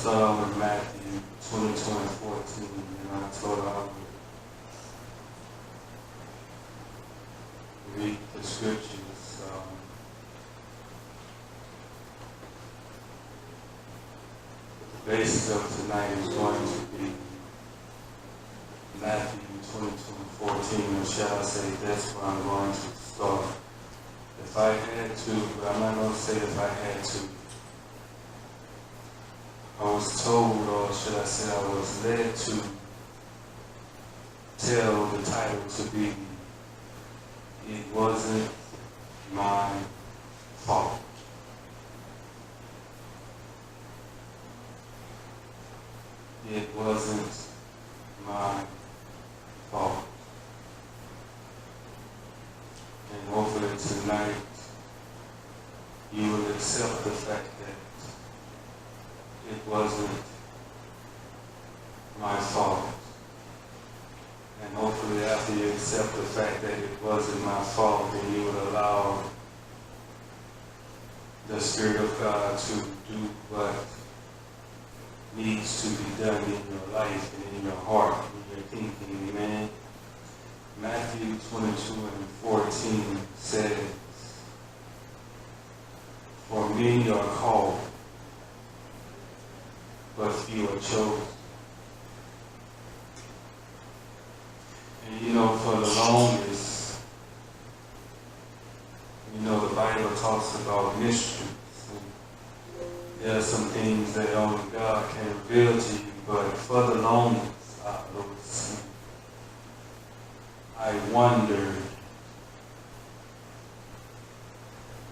start off with Matthew 22 and 14, and I told her I would read the scriptures. The basis of tonight is going to be Matthew 22 and 14, or shall I say that's where I'm going to start. If I had to, but I'm not going to say if I had to. I was told, or should I say I was led to tell the title to be, It Wasn't My Fault. It wasn't my fault. And hopefully tonight you will accept the fact that it wasn't my fault. And hopefully after you accept the fact that it wasn't my fault, then you will allow the Spirit of God to do what needs to be done in your life and in your heart, in your thinking. Amen. Matthew 22 and 14 says, For many are called, but few are chosen. And for the longest, the Bible talks about mysteries. There are some things that only God can reveal to you, but for the longest, I wondered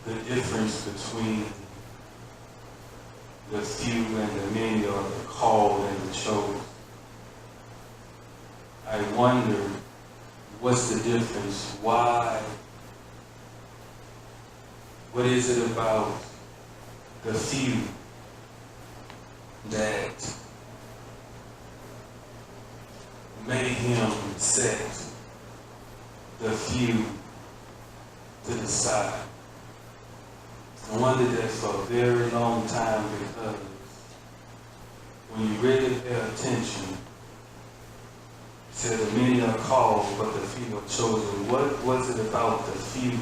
the difference between the few and the many, or the called and the chosen. I wondered, what's the difference? Why? What is it about the few that made him set the few to the side? I wondered that for a very long time, because when you really pay attention, it said the many are called, but the few are chosen. What was it about the few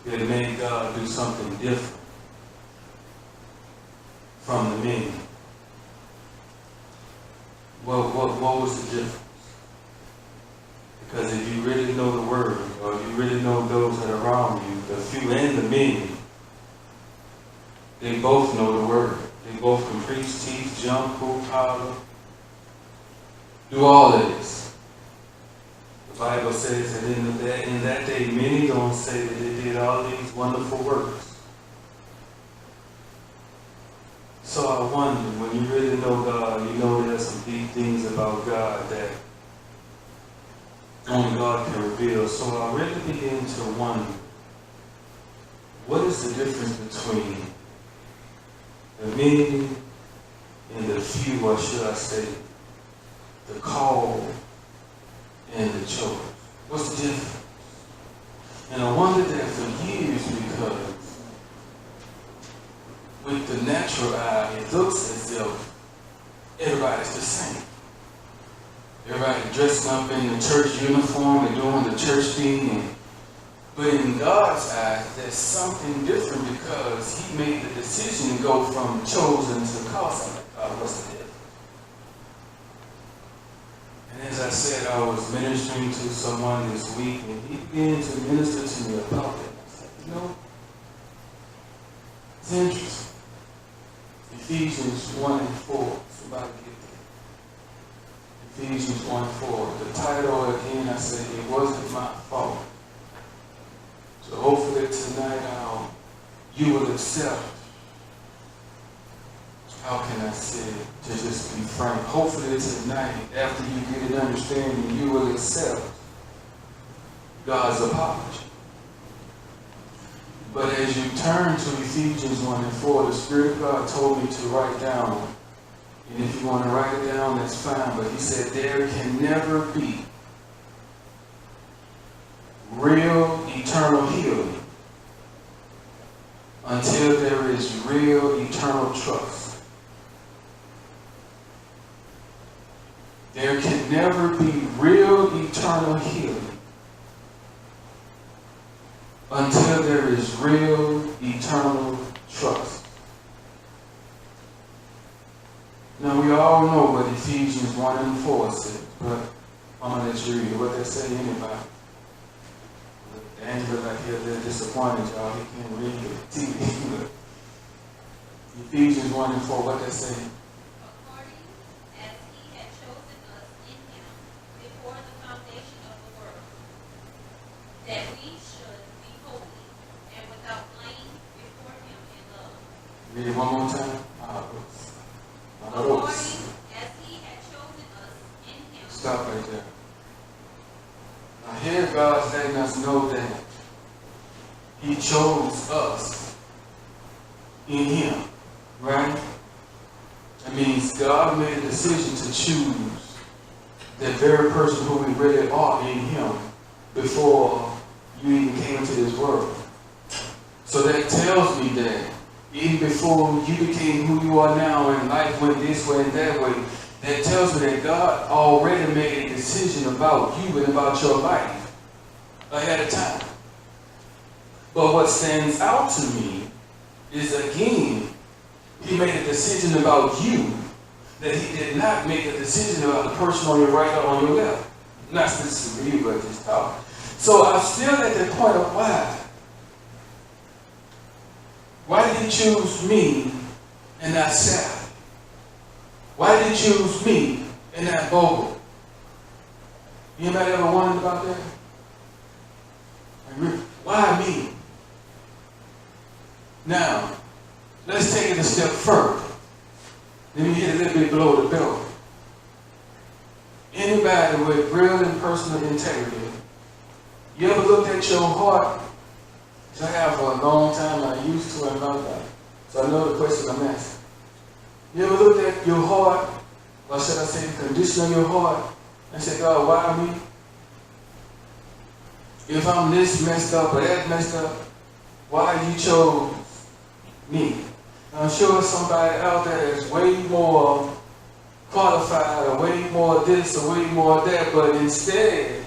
that made God do something different from the many? What was the difference? Because if you really know the word, or if you really know those that are around you, the few and the many, they both know the word. They both can preach, teach, jump, hoop, holler, do all of this. The Bible says that in that day, many don't say that they did all these wonderful works. So I wonder, when you really know God, you know there's some deep things about God that only God can reveal. So I really begin to wonder, what is the difference between the many and the few, or should I say, the called and the chosen? What's the difference? And I wondered that for years, because with the natural eye, it looks as if everybody's the same. Everybody dressing up in the church uniform and doing the church thing. But in God's eyes, there's something different, because He made the decision to go from chosen to called. I'm like, God, what's the difference? And as I said, I was ministering to someone this week, and he began to minister to me about that. I said, it's interesting. Ephesians 1 and 4. Somebody get that. Ephesians 1 and 4. The title again, I said, It Wasn't My Fault. So hopefully tonight you will accept, how can I say it, to just be frank. Hopefully tonight, after you get an understanding, you will accept God's apology. But as you turn to Ephesians 1 and 4, the Spirit of God told me to write down, and if you want to write it down, that's fine, but He said there can never be real eternal healing until there is real eternal trust. There can never be real eternal healing until there is real eternal trust. Now we all know what Ephesians 1 and 4 says, but I'm going to let you read what they say anybody. Angela back here, they're disappointed, y'all. He can't read the TV. Ephesians 1 and 4, what they say? According as he had chosen us in him before the foundation of the world, that we should be holy and without blame before him in love. Read it one more time. According as he had chosen us in him. Stop right there. Now here God's letting us know that He chose us in Him, right? That means God made a decision to choose that very person who we really are in Him before you even came into this world. So that tells me that even before you became who you are now and life went this way and that way, that tells me that God already made a decision about you and about your life ahead of time. But what stands out to me is, again, He made a decision about you that He did not make a decision about the person on your right or on your left. Not specifically you, but just talk. So I'm still at the point of why. Why did He choose me and not Sally? Why did He choose me and not Bobo? Anybody ever wondered about that? Why me? Now, let's take it a step further. Let me hit a little bit below the belt. Anybody with real and personal integrity, you ever looked at your heart? I have for a long time, I used to and not that. So I know the question I'm asking. You ever looked at your heart, or should I say the condition of your heart, and say, God, why me? If I'm this messed up or that messed up, why you chose me? I'm sure somebody out there is way more qualified or way more this or way more that, but instead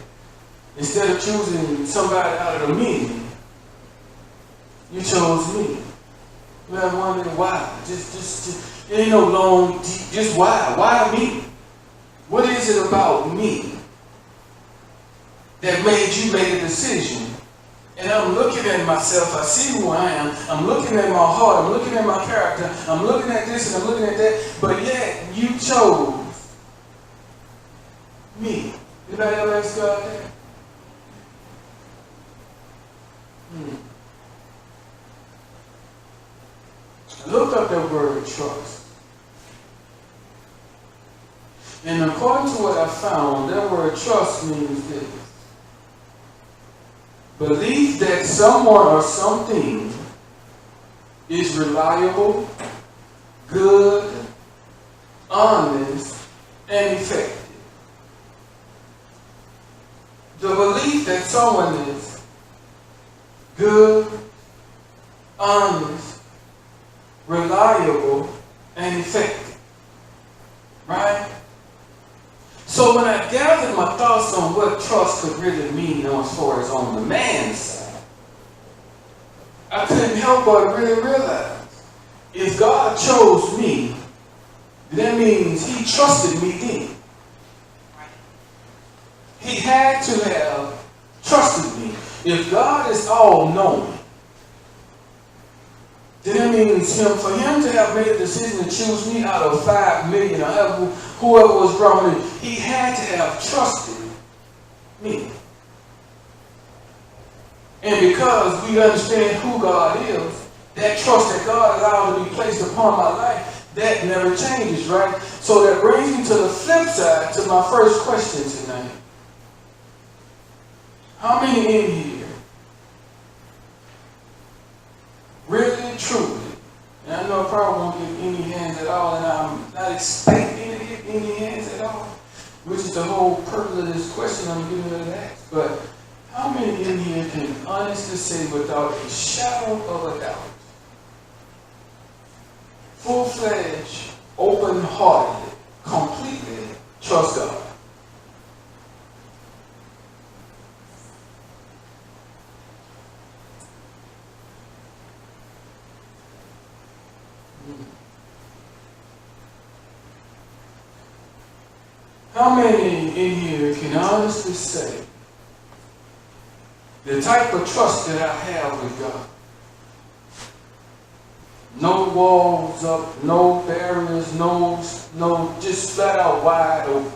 of choosing somebody out of the many, you chose me. You ever wondered why? Just it ain't no long, just why? Why me? What is it about me that made you make a decision? And I'm looking at myself, I see who I am, I'm looking at my heart, I'm looking at my character, I'm looking at this and I'm looking at that, but yet you chose me. Anybody ever ask God that? I looked up that word trust. And according to what I found, that word trust means this. Belief that someone or something is reliable, good, honest, and effective. The belief that someone is good, honest, reliable, and effective. Right? So when I gathered my thoughts on what trust could really mean as far as on the man's side, I couldn't help but really realize if God chose me, that means He trusted me then. He had to have trusted me. If God is all-knowing, then that means for him to have made a decision to choose me out of 5 million or whoever was drawn in, He had to have trusted me. And because we understand who God is, that trust that God allowed to be placed upon my life, that never changes, right? So that brings me to the flip side, to my first question tonight. How many in here really, truly, and I know I probably won't get any hands at all, and I'm not expecting to get any hands at all, which is the whole purpose of this question I'm getting ready to ask. But how many in here can honestly say without a shadow of a doubt full-fledged, open-heartedly, completely trust God. How many in here can honestly say the type of trust that I have with God? No walls up, no barriers, no, just flat out wide open.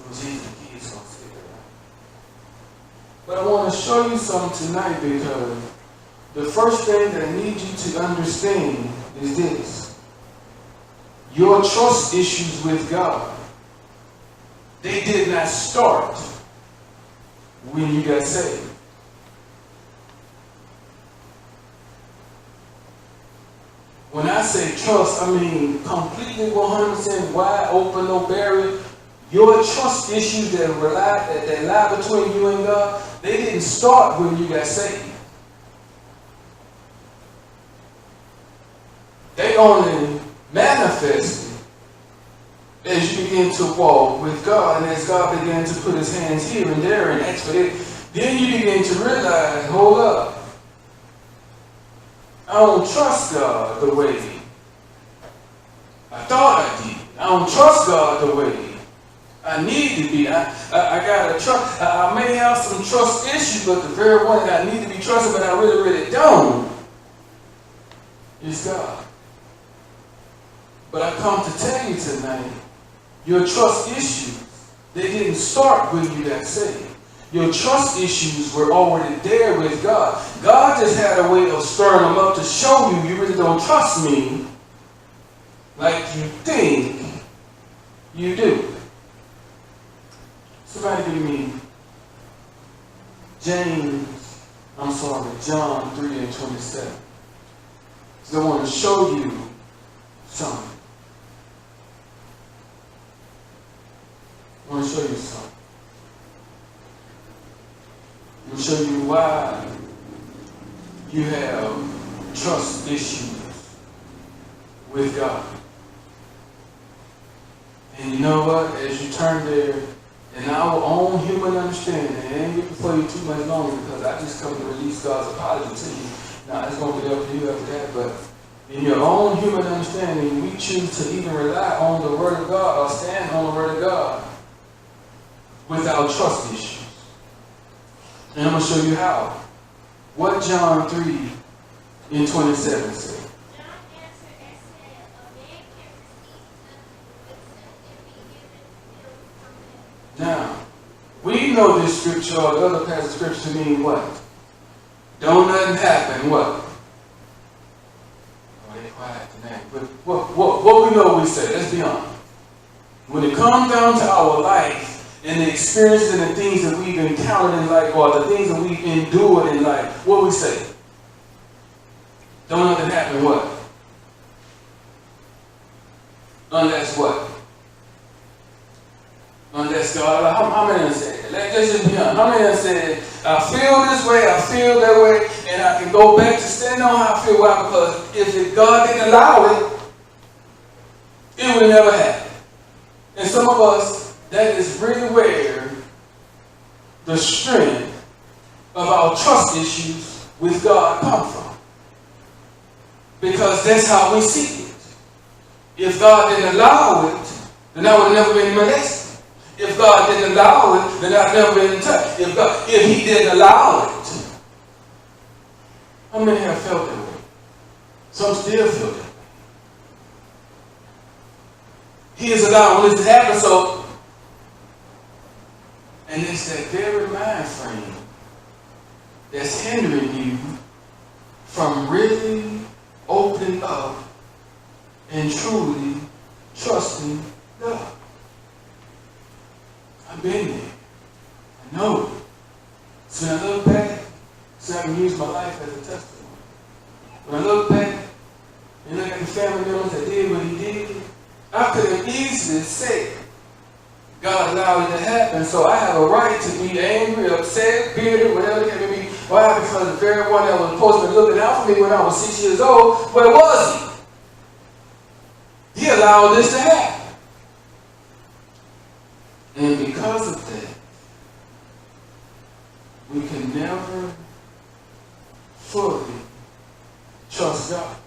Jesus, the kids gonna say that, right? But I want to show you something tonight, because the first thing that I need you to understand is this. Your trust issues with God, they did not start when you got saved. When I say trust, I mean completely 100% wide open, no barrier. Your trust issues that lie between you and God, they didn't start when you got saved. They only manifested as you begin to walk with God, and as God began to put his hands here and there and expedite, then you begin to realize, hold up, I don't trust God the way I thought I did. I don't trust God the way I need to be. I gotta trust. I may have some trust issues, but the very one that I need to be trusted, but I really, really don't, is God. But I come to tell you tonight, your trust issues, they didn't start when you got saved. Your trust issues were already there with God. God just had a way of stirring them up to show you you really don't trust me like you think you do. Somebody give me John 3 and 27. So I want to show you something. I want to show you something. I'm going to show you why you have trust issues with God. And you know what? As you turn there, in our own human understanding, and I ain't get before you too much longer, because I just come to release God's apology to you. Now, it's going to be up to you after that, but in your own human understanding, we choose to even rely on the Word of God or stand on the Word of God without trust issues. And I'm going to show you how. What John 3 and 27 says. Now, we know this scripture or the other passage of scripture to mean what? Don't nothing happen, what? Oh, they quiet tonight. But what we know we say, let's be honest. When it comes down to our life and the experiences and the things that we've encountered in life, or the things that we've endured in life, what we say? Don't nothing happen, what? Unless what? Unless God, how many of them said? Let's just be honest. How many of them said, I feel this way, I feel that way, and I can go back to standing on how I feel? Why? Because if God didn't allow it, it would never happen. And some of us, that is really where the strength of our trust issues with God come from. Because that's how we see it. If God didn't allow it, then I would have never been molested. If God didn't allow it, then I've never been in touch. If he didn't allow it. How many have felt that way? Some still feel that way. He is allowing this to happen, so. And it's that very mind frame that's hindering you from really opening up and truly trusting God. I've been there. I know. So when I look back, so I can use my life as a testimony. When I look back and look at the family members that did what he did, I could have easily said, God allowed it to happen, so I have a right to be angry, upset, bitter, whatever it may be, Why? Because the very one that was supposed to be looking out for me when I was 6 years old, where was he? He allowed this to happen. And because of that, we can never fully trust God.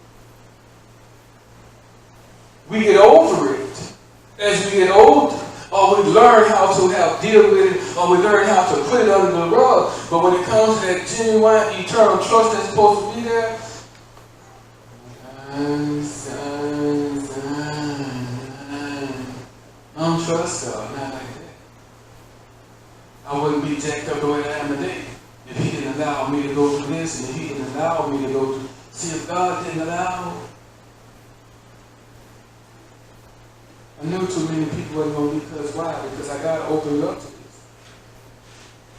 We get over it as we get older, or we learn how to deal with it, or we learn how to put it under the rug. But when it comes to that genuine, eternal trust that's supposed to be there, I don't trust God, not like that. I wouldn't be jacked up the way I am today if he didn't allow me to go through this, and if he didn't allow me to go through. See, if God didn't allow, I knew too many people wasn't going to be because why? Because I got to open you up to this.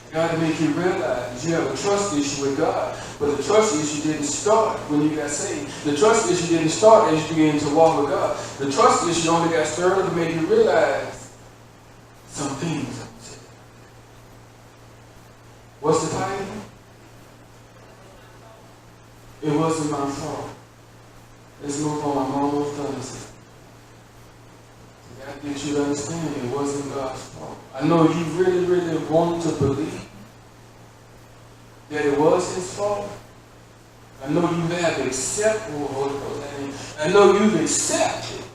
I got to make you realize that you have a trust issue with God. But the trust issue didn't start when you got saved. The trust issue didn't start as you began to walk with God. The trust issue only got started to make you realize some things. What's the title? It wasn't my fault. Let's move on. I'm almost done. I get you to understand it wasn't God's fault. I know you really, really want to believe that it was his fault. I know you have accepted, I know you've accepted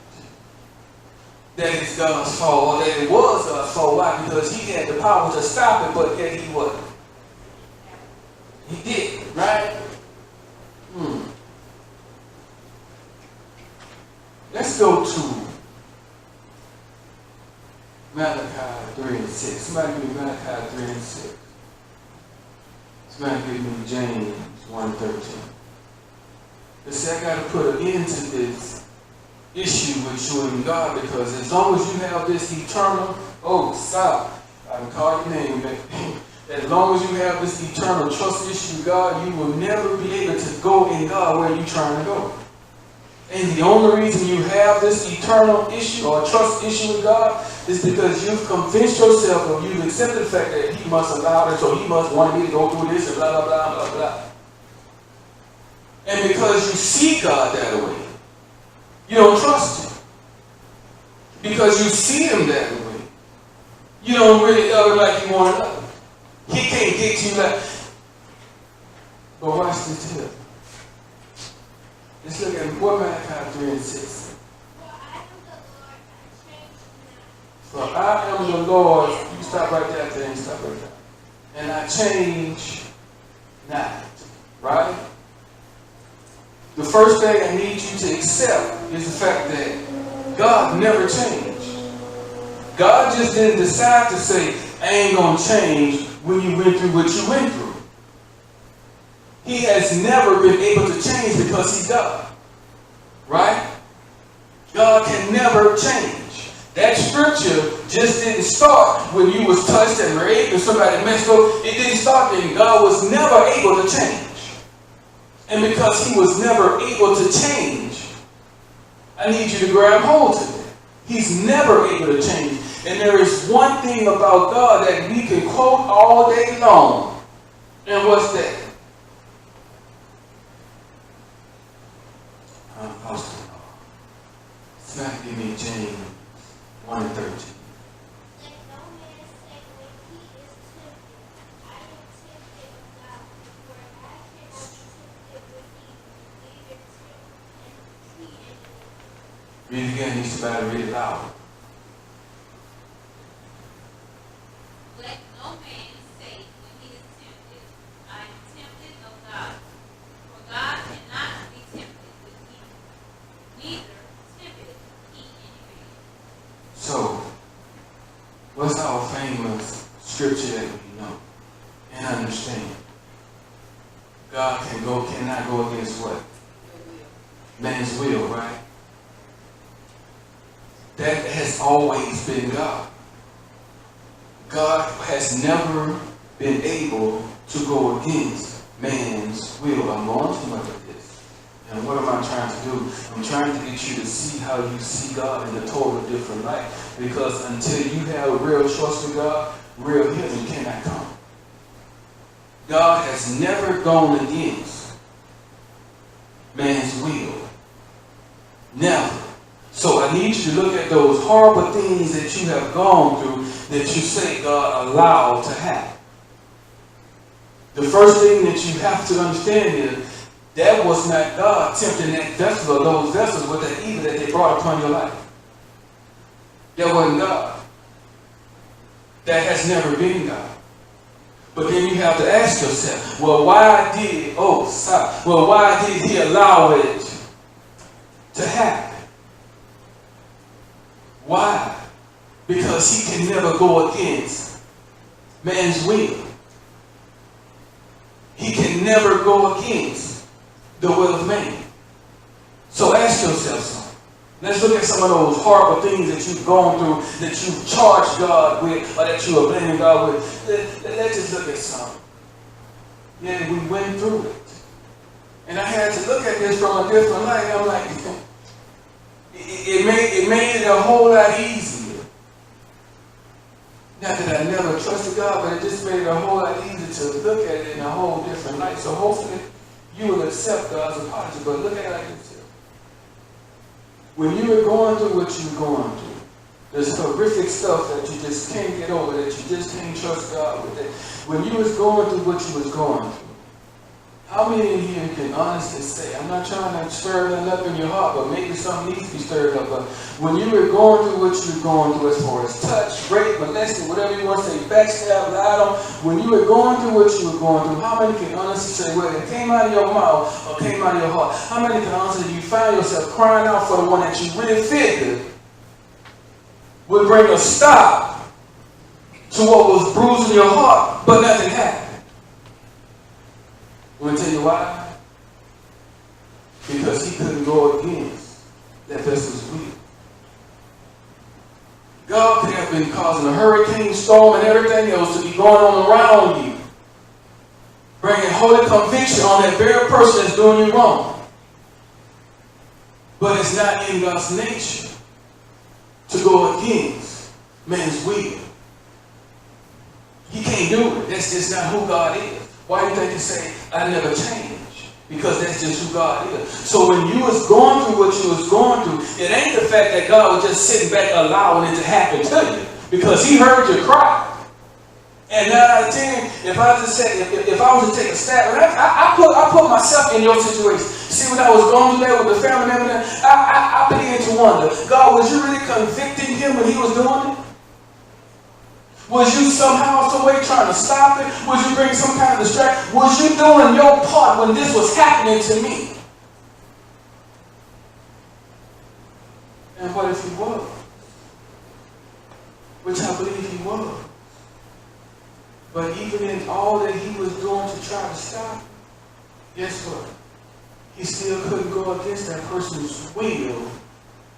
that it's God's fault, or that it was God's fault. Why? Because he had the power to stop it, but yet he wasn't. He did, right? Let's go to Malachi 3 and 6. Somebody give me Malachi 3 and 6. Somebody give me James 1:13. They say I got to put an end to this issue with you and God, because as long as you have this eternal, stop. I can call your name, man. As long as you have this eternal trust issue with God, you will never be able to go in God where you're trying to go. And the only reason you have this eternal issue or trust issue with God is because you've convinced yourself, or you've accepted the fact that he must allow it, so he must want me to go through this and blah, blah, blah, blah, blah. And because you see God that way, you don't trust him. Because you see him that way, you don't really love him like you want to love him. He can't get you like. But watch this here. Let's look at what Malachi 3 and 6. For I am the Lord. You stop right there, then stop right there. And I change not. Right? The first thing I need you to accept is the fact that God never changed. God just didn't decide to say, I ain't going to change when you went through what you went through. He has never been able to change because he's God. Right? God can never change. That scripture just didn't start when you was touched and raped or somebody messed up. It didn't start then. God was never able to change. And because he was never able to change, I need you to grab hold to that. He's never able to change. And there is one thing about God that we can quote all day long. And what's that? Somebody give me James 1:13. Read it again. You somebody read it loud. Let no man say when he is tempted, I am tempted of God. For God cannot be tempted with evil, neither tempteth he any man. So, what's our famous scripture that we know and understand? God cannot go against what? Man's will, right? That has always been God. God has never been able to go against man's will. I'm going too much of this. And what am I trying to do? I'm trying to get you to see how you see God in a totally different light. Because until you have real trust in God, real healing cannot come. God has never gone against man's will. Never. So I need you to look at those horrible things that you have gone through that you say God allowed to happen. The first thing that you have to understand is that was not God tempting that vessel or those vessels with the evil that they brought upon your life. That wasn't God. That has never been God. But then you have to ask yourself, well, why did he allow it to happen? Why? Because he can never go against man's will. He can never go against the will of man. So ask yourself something. Let's look at some of those horrible things that you've gone through, that you've charged God with, or that you are blaming God with. Let's just look at some. Yeah, we went through it. And I had to look at this from a different light. I'm like, it made it a whole lot easier. Not that I never trusted God, but it just made it a whole lot easier to look at it in a whole different light. So hopefully you will accept God's apology, but look at it like this. When you were going through what you were going through, there's horrific stuff that you just can't get over, that you just can't trust God with. That when you was going through what you was going through, how many of you can honestly say, I'm not trying to stir nothing up in your heart, but maybe something needs to be stirred up. But when you were going through what you were going through as far as touch, rape, molested, whatever you want to say, backstab, lied on, when you were going through what you were going through, how many can honestly say, whether it came out of your mouth or came out of your heart, how many can honestly you find yourself crying out for the one that you really figured would bring a stop to what was bruising your heart, but nothing happened? I'm going to tell you why. Because he couldn't go against that vessel's will. God could have been causing a hurricane, storm, and everything else to be going on around you, bringing holy conviction on that very person that's doing you wrong. But it's not in God's nature to go against man's will. He can't do it. That's just not who God is. Why do you think he say, I never change? Because that's just who God is. So when you was going through what you was going through, it ain't the fact that God was just sitting back allowing it to happen to you. Because he heard your cry. And 9 out of 10, if I just say, if I was to take a stab, and I put myself in your situation. See, when I was going through that with the family and everything, I began to wonder, God, was you really convicting him when he was doing it? Was you somehow, some way trying to stop it? Was you bringing some kind of distraction? Was you doing your part when this was happening to me? And what if he was? Which I believe he was. But even in all that he was doing to try to stop, guess what? He still couldn't go against that person's will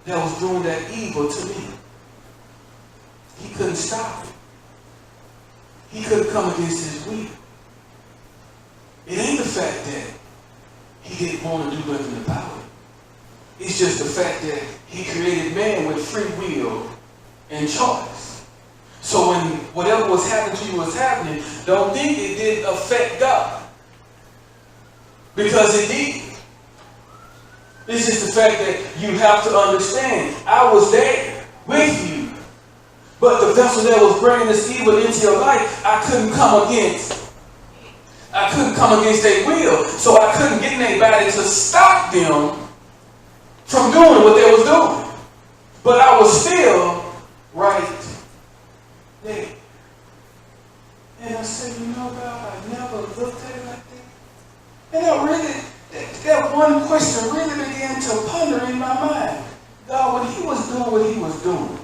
that was doing that evil to me. He couldn't stop it. He couldn't come against his will. It ain't the fact that he didn't want to do nothing about it. It's just the fact that he created man with free will and choice. So when whatever was happening to you was happening, don't think it didn't affect God. Because it did. It's just the fact that you have to understand, I was there with you. But the vessel that was bringing this evil into your life, I couldn't come against. I couldn't come against their will. So I couldn't get anybody to stop them from doing what they was doing. But I was still right there. And I said, you know, God, I never looked at it like that. And I really, that one question really began to ponder in my mind. God, when he was doing what he was doing,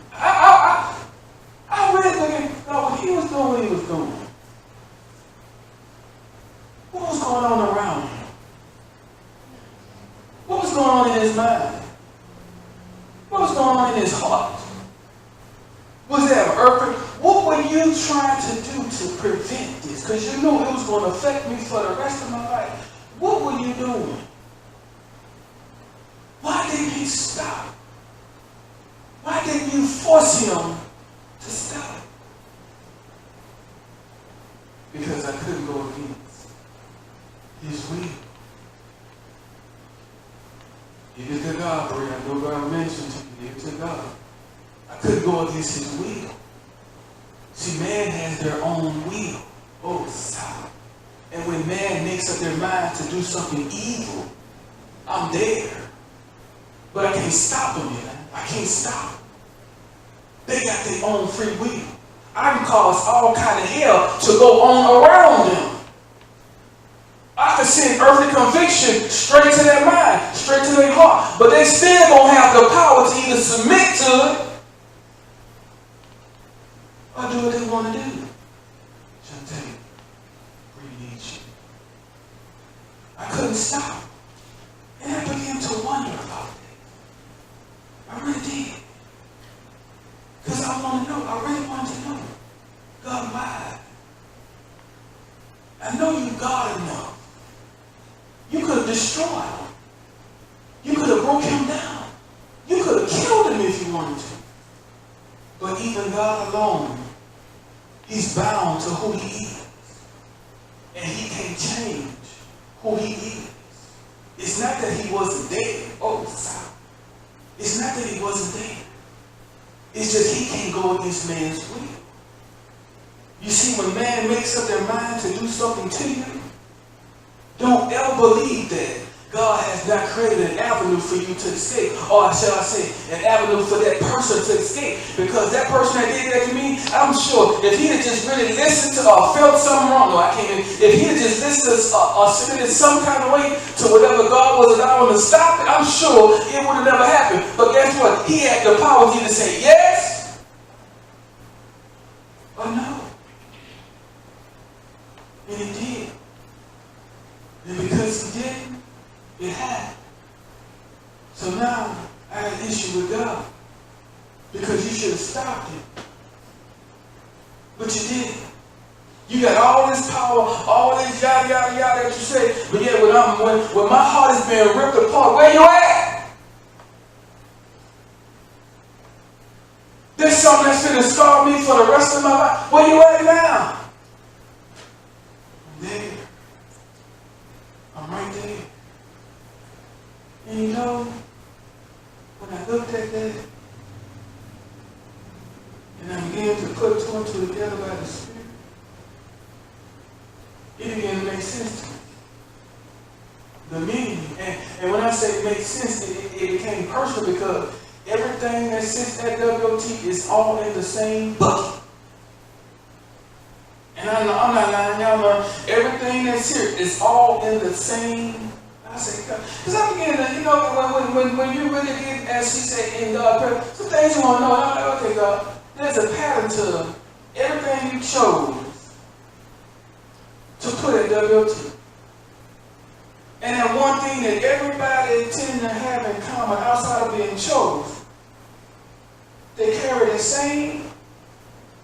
I really thinking, God, when he was doing what he was doing, what was going on around him? What was going on in his mind? What was going on in his heart? Was there an earthquake? What were you trying to do to prevent this? Because you knew it was going to affect me for the rest of my life. What were you doing? Why didn't he stop? Why didn't you force him to stop? Because I couldn't go against Give it to God, Brie. I know God mentioned to you. Give it to God. I couldn't go against his will. See, man has their own will. Oh, stop. And when man makes up their mind to do something evil, I'm there. But I can't stop them, man. I can't stop. They got their own free will. I can cause all kind of hell to go on around them. I can send earthly conviction straight to their mind, straight to their heart. But they still gonna have the power to either submit to it or do what they want to do. Shantae, we need you. I couldn't stop. And I began to wonder about that. I really did. Because I want to know. I really wanted to know. God, why? I know you God enough. You could have destroyed him. You could have broke him down. You could have killed him if you wanted to. But even God alone, he's bound to who he is. And he can't change who he is. It's not that he wasn't there. Oh, stop. It's not that he wasn't there. It's just he can't go against man's will. You see, when man makes up their mind to do something to you, don't ever believe that God has not created an avenue for you to escape. Or shall I say, an avenue for that person to escape. Because that person that did that to me, I'm sure if he had just really listened to or felt something wrong, no, I can't even, if he had just listened or submitted some kind of way to whatever God was allowing to stop it, I'm sure it would have never happened. But guess what? He had the power to either say yes or no. And he did. And because he didn't, it happened. So now I had an issue with God. Because you should have stopped it. But you didn't. You got all this power, all this yada yada yada that you say, but yet when my heart is being ripped apart, where you at? There's something that's going to scar me for the rest of my life. Where you at now? I'm there. I'm right there. And you know, when I looked at that, and I began to put two and two together by the Spirit, it began to make sense to me. The meaning, and when I say it makes sense, it became personal because everything that sits at WOT is all in the same bucket. And I'm not lying, y'all know, everything that's here is all in the same. I say, because I began to, you know, when you really get, as she said, in God, some things you want to know, and I'm like, okay, God, there's a pattern to everything you chose to put at WOT. And that one thing that everybody tend to have in common outside of being chosen, they carry the same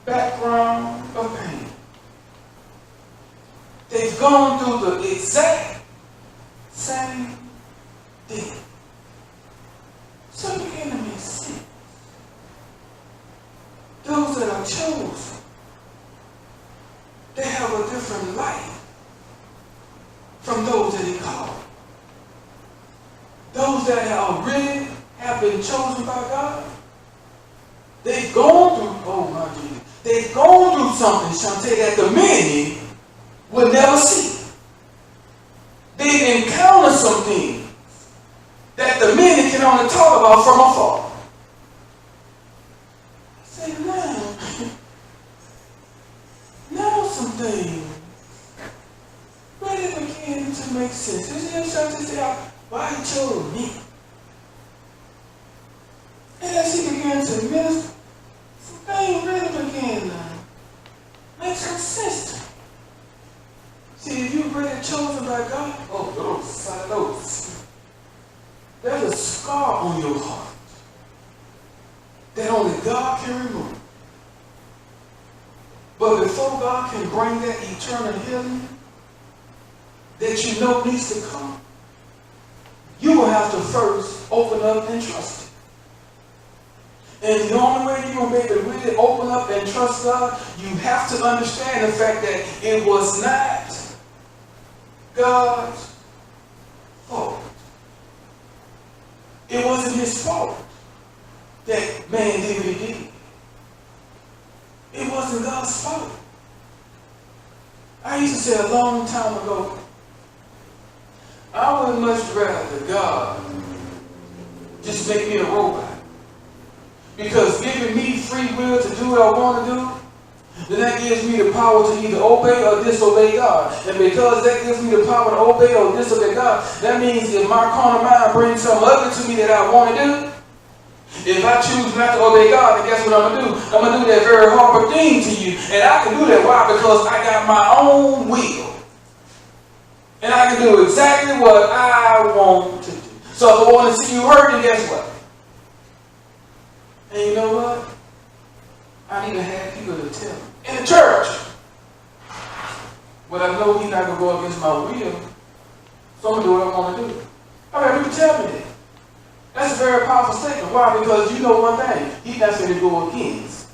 background of pain. They've gone through the exact same thing. So it began to make sense. Those that are chosen, they have a different life from those that he called. Those that are really have been chosen by God, they've gone through, oh my Jesus, they've gone through something, Shantae, that the many will never see. They've encountered some things that the many can only talk about from afar. I say, now some things really begin to make sense. You see, Shantae say, why he chose me? And as he began to minister, some things really began to make some sense to me. See, if you're really chosen by God, there's a scar on your heart that only God can remove. But before God can bring that eternal healing that you know needs to come, you will have to first open up and trust Him. And the only way you're going to be able to really open up and trust God, you have to understand the fact that it was not God's fault. It wasn't his fault that man did what he did. It wasn't God's fault. I used to say a long time ago, I would much rather God just make me a robot. Because giving me free will to do what I want to do, then that gives me the power to either obey or disobey God. And because that gives me the power to obey or disobey God, that means if my carnal mind brings something ugly to me that I want to do, if I choose not to obey God, then guess what I'm going to do? I'm going to do that very horrible thing to you. And I can do that. Why? Because I got my own will. And I can do exactly what I want to do. So if I want to see you hurt, then guess what? And you know what? I need to have people to tell me. In the church. But I know he's not going to go against my will. So I'm going to do what I want to do. I mean, people tell me that. That's a very powerful statement. Why? Because you know one thing. He's not going to go against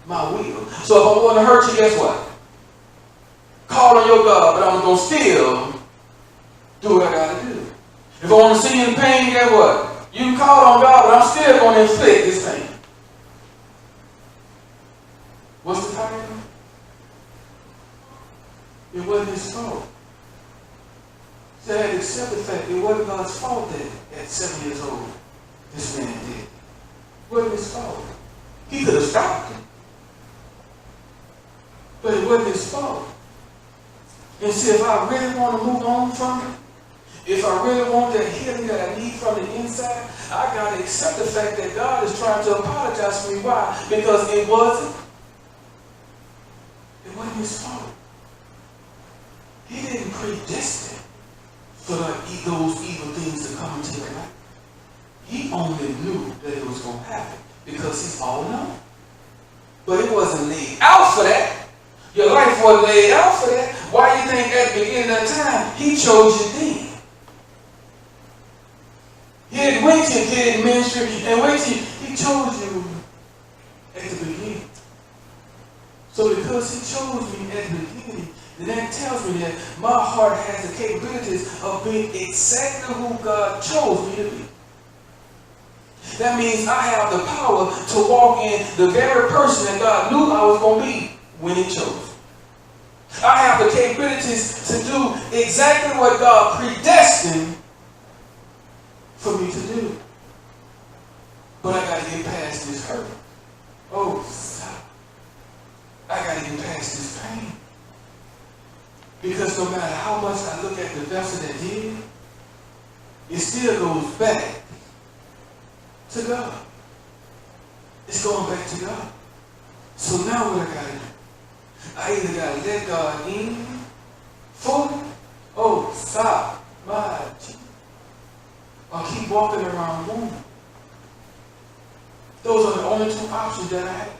my will. So if I want to hurt you, guess what? Call on your God, but I'm going to still do what I got to do. If I want to see you in pain, guess what? You can call on God, but I'm still going to inflict this pain. What's the title? It wasn't his fault. So I had to accept the fact it wasn't God's fault that at 7 years old, this man did. It wasn't his fault. He could have stopped it. But it wasn't his fault. And see, if I really want to move on from it, if I really want that healing that I need from the inside, I got to accept the fact that God is trying to apologize for me. Why? Because it wasn't his fault. He didn't predestine for those evil things to come into your life. He only knew that it was going to happen because he's all knowing. But it wasn't laid out for that. Your life wasn't laid out for that. Why do you think at the beginning of time, he chose you then? He didn't wait till you get in ministry and wait till he chose you at the beginning. So because he chose me at the beginning, then that tells me that my heart has the capabilities of being exactly who God chose me to be. That means I have the power to walk in the very person that God knew I was going to be when he chose. I have the capabilities to do exactly what God predestined for me to do. But I got to get past this hurt. Oh, stop. I got to get past this pain. Because no matter how much I look at the vessel that did, it still goes back to God. It's going back to God. So now what I got to do? I either got to let God in fully, oh, stop, my Jesus, or keep walking around wounded. Those are the only two options that I have.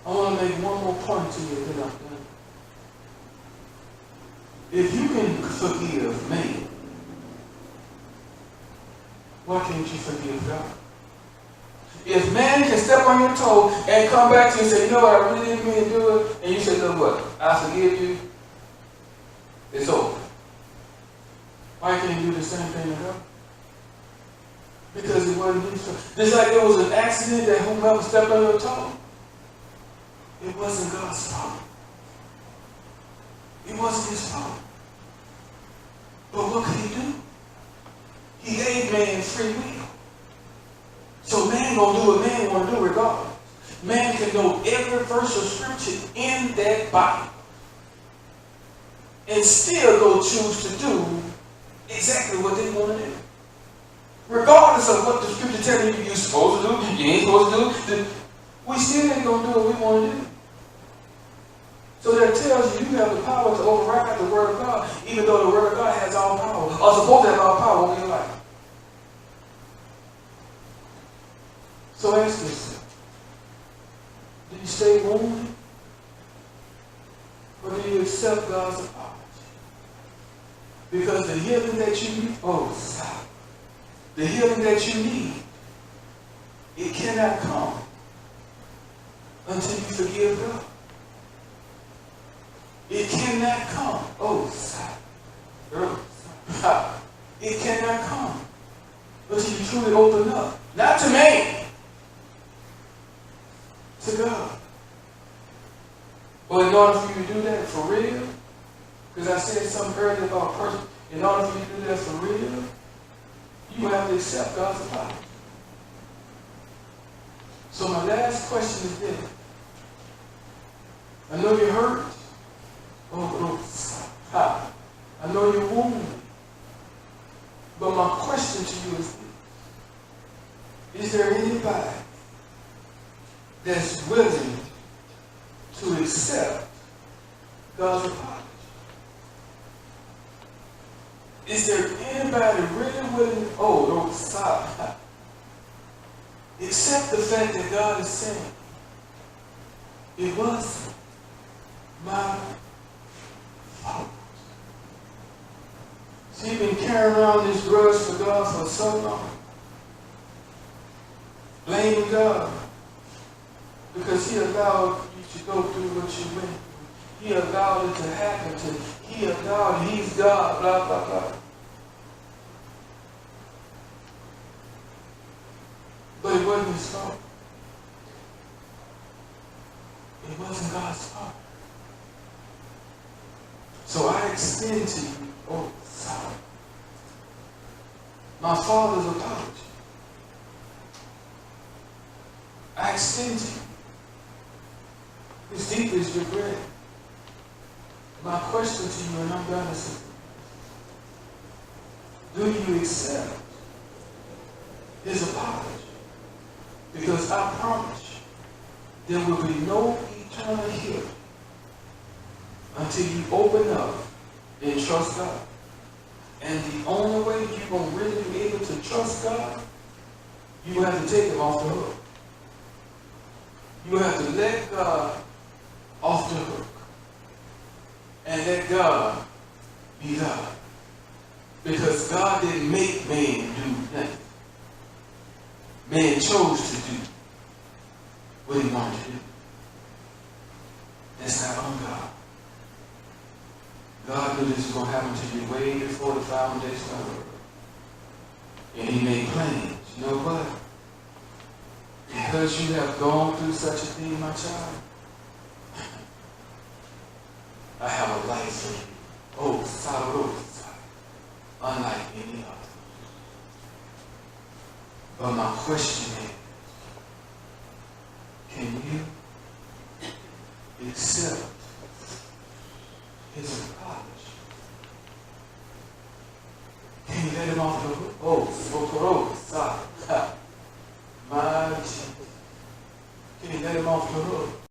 I want to make one more point to you, then I'm done. If you can forgive me, why can't you forgive God? If man can step on your toe and come back to you and say, you know what, I really didn't mean to do it, and you say, look what, I forgive you, it's over. Why can't you do the same thing to God? Because it wasn't his fault. Just like there was an accident that whomever stepped on your toe, it wasn't God's fault. It wasn't his fault. But what could he do? He gave man free will. So man gonna do what man want to do regardless. Man can know every verse of scripture in that Bible and still go choose to do exactly what they want to do. Regardless of what the scripture telling you you're supposed to do, you ain't supposed to do, we still ain't gonna do what we want to do. So that tells you you have the power to override the word of God, even though the word of God has all power, or supposed to have all power over your life. So ask yourself, do you stay wounded? Or do you accept God's apology? Because the healing that you need, oh, stop. The healing that you need, it cannot come until you forgive God. It cannot come. Oh, stop. Stop. It cannot come until you truly open up. Not to man, to God. But in order for you to do that for real, because I said something earlier about person, in order for you to do that for real, you have to accept God's apology. So my last question is this. I know you're hurt. I know you're wounded. But my question to you is this. Is there anybody that's willing to accept God's apology? Is there anybody really willing, accept the fact that God is saying, it wasn't my fault. See, you've been carrying around this grudge for God for so long. Blaming God because He allowed you to go through what you went through. He allowed it to happen to you. He allowed, He's God, blah, blah, blah. But it wasn't His fault. It wasn't God's fault. So I extend to you, my Father's apology. I extend to you. As deep as your bread. My question to you, and I'm going to say, do you accept His apology? Because I promise you, there will be no eternal healing until you open up and trust God. And the only way you're going to really be able to trust God, you have to take Him off the hook. You have to let God off the hook. And let God be God. Because God didn't make man do nothing. Man chose to do what he wanted to do. That's not on God. God knew this was going to happen to you way before the foundation of the world. And He made plans. You know what? Because you have gone through such a thing, my child, I have a life for you. Unlike any other. But my question is, can you accept His apology? Can you let Him off the hook? My Jesus. Can you let Him off the hook?